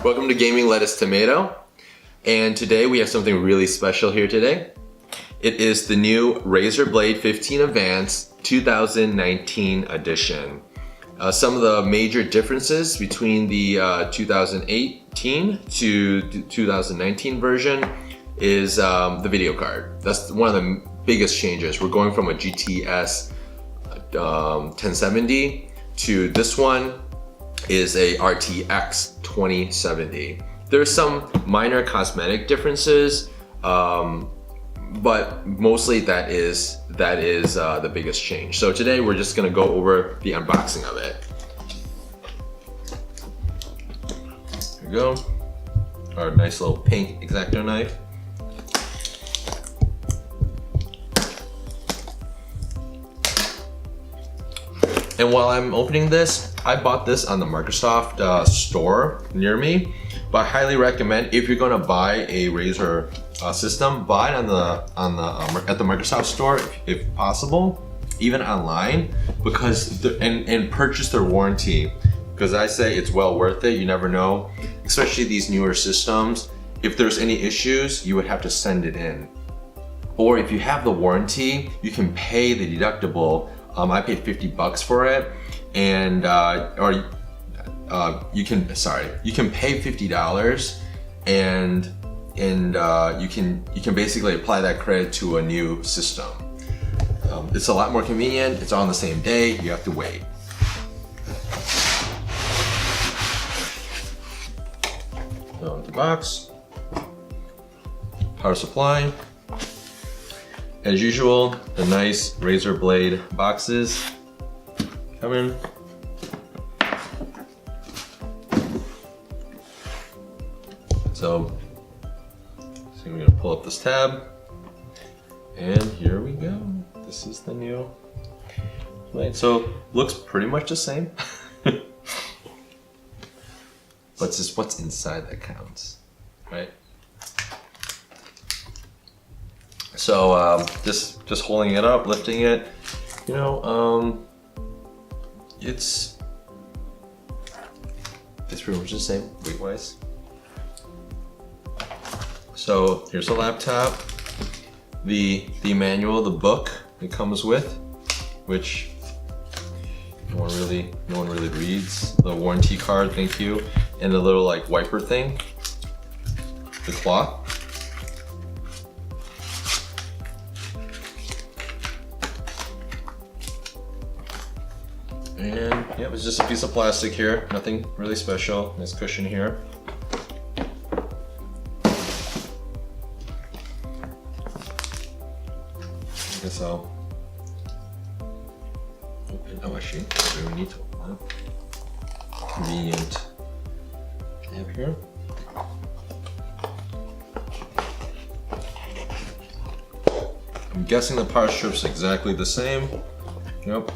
Welcome to Gaming Lettuce Tomato, and today we have something really special here today. It is the new Razer Blade 15 Advance 2019 edition. Some of the major differences between the 2018 to 2019 version is the video card. That's one of the biggest changes. We're going from a GTS 1070 to this one is a RTX 2070. There's some minor cosmetic differences, but mostly that is the biggest change. So today we're just gonna go over the unboxing of it. Here we go. Our nice little pink X-Acto knife. And while I'm opening this, I bought this on the Microsoft store near me, but I highly recommend if you're gonna buy a Razer system, buy it at the Microsoft store if possible, even online, because and purchase their warranty, because I say it's well worth it. You never know, especially these newer systems. If there's any issues, you would have to send it in, or if you have the warranty, you can pay the deductible. I paid $50 for it, and you can pay $50, and you can basically apply that credit to a new system. It's a lot more convenient. It's on the same day. You have to wait. So the box, power supply. As usual, the nice Razer Blade boxes come in. So we're gonna pull up this tab, and here we go. This is the new Blade. So looks pretty much the same, but it's just what's inside that counts, right? So just holding it up, lifting it, you know, it's pretty much the same weight-wise. So here's the laptop, the manual, the book it comes with, which no one really reads. The warranty card, thank you, and the little like wiper thing, the cloth. And yeah, it's just a piece of plastic here, nothing really special. Nice cushion here. I guess I'll open. Oh, actually, we need to open that. Convenient tab here. I'm guessing the power strip's exactly the same. Yep.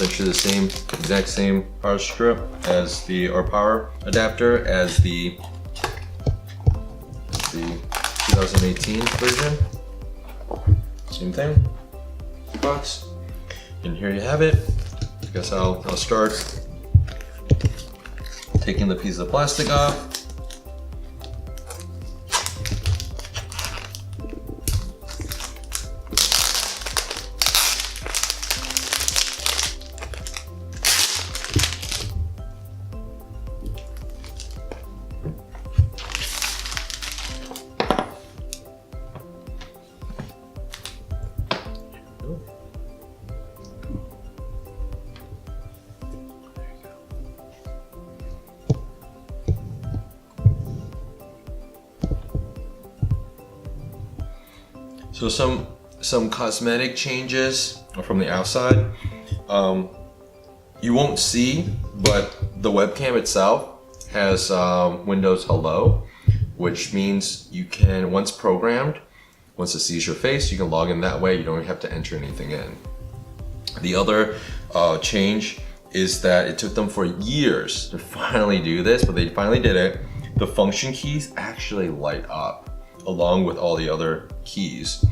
Essentially the same, exact same power strip as or power adapter as the 2018 version. Same thing, box. And here you have it. I guess I'll start taking the piece of plastic off. So some cosmetic changes from the outside. You won't see, but the webcam itself has Windows Hello, which means you can, once programmed, once it sees your face, you can log in that way. You don't have to enter anything in. The other change is that it took them for years to finally do this, but they finally did it. The function keys actually light up along with all the other keys,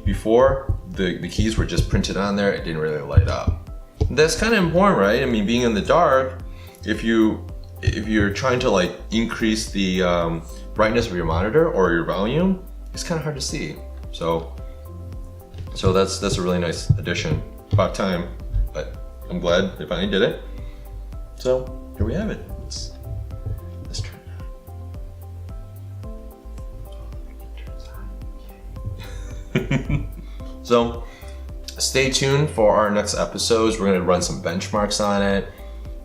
before the keys were just printed on there, it didn't really light up. That's kind of important, right? I mean, being in the dark, if you're trying to like increase the brightness of your monitor or your volume, it's kind of hard to see. So that's a really nice addition. About time, but I'm glad they finally did it. So here we have it. Let's turn it on. So stay tuned for our next episodes. We're gonna run some benchmarks on it.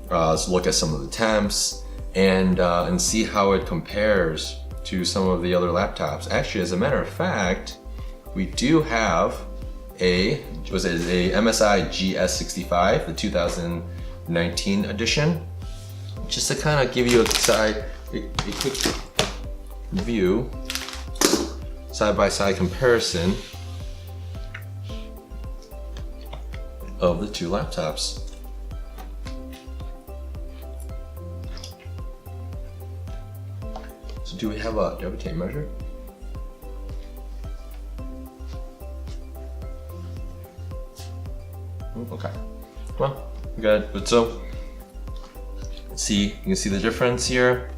Let's look at some of the temps and see how it compares to some of the other laptops. Actually, as a matter of fact, we do have a MSI GS65, the 2019 edition, just to kind of give you a quick view, side-by-side comparison of the two laptops. So do we have a tape measure? Okay, well, good. But so, you can see the difference here.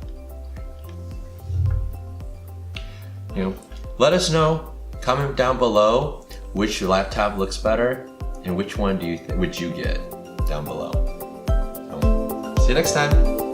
Let us know, comment down below which laptop looks better and which one would you get down below. See you next time.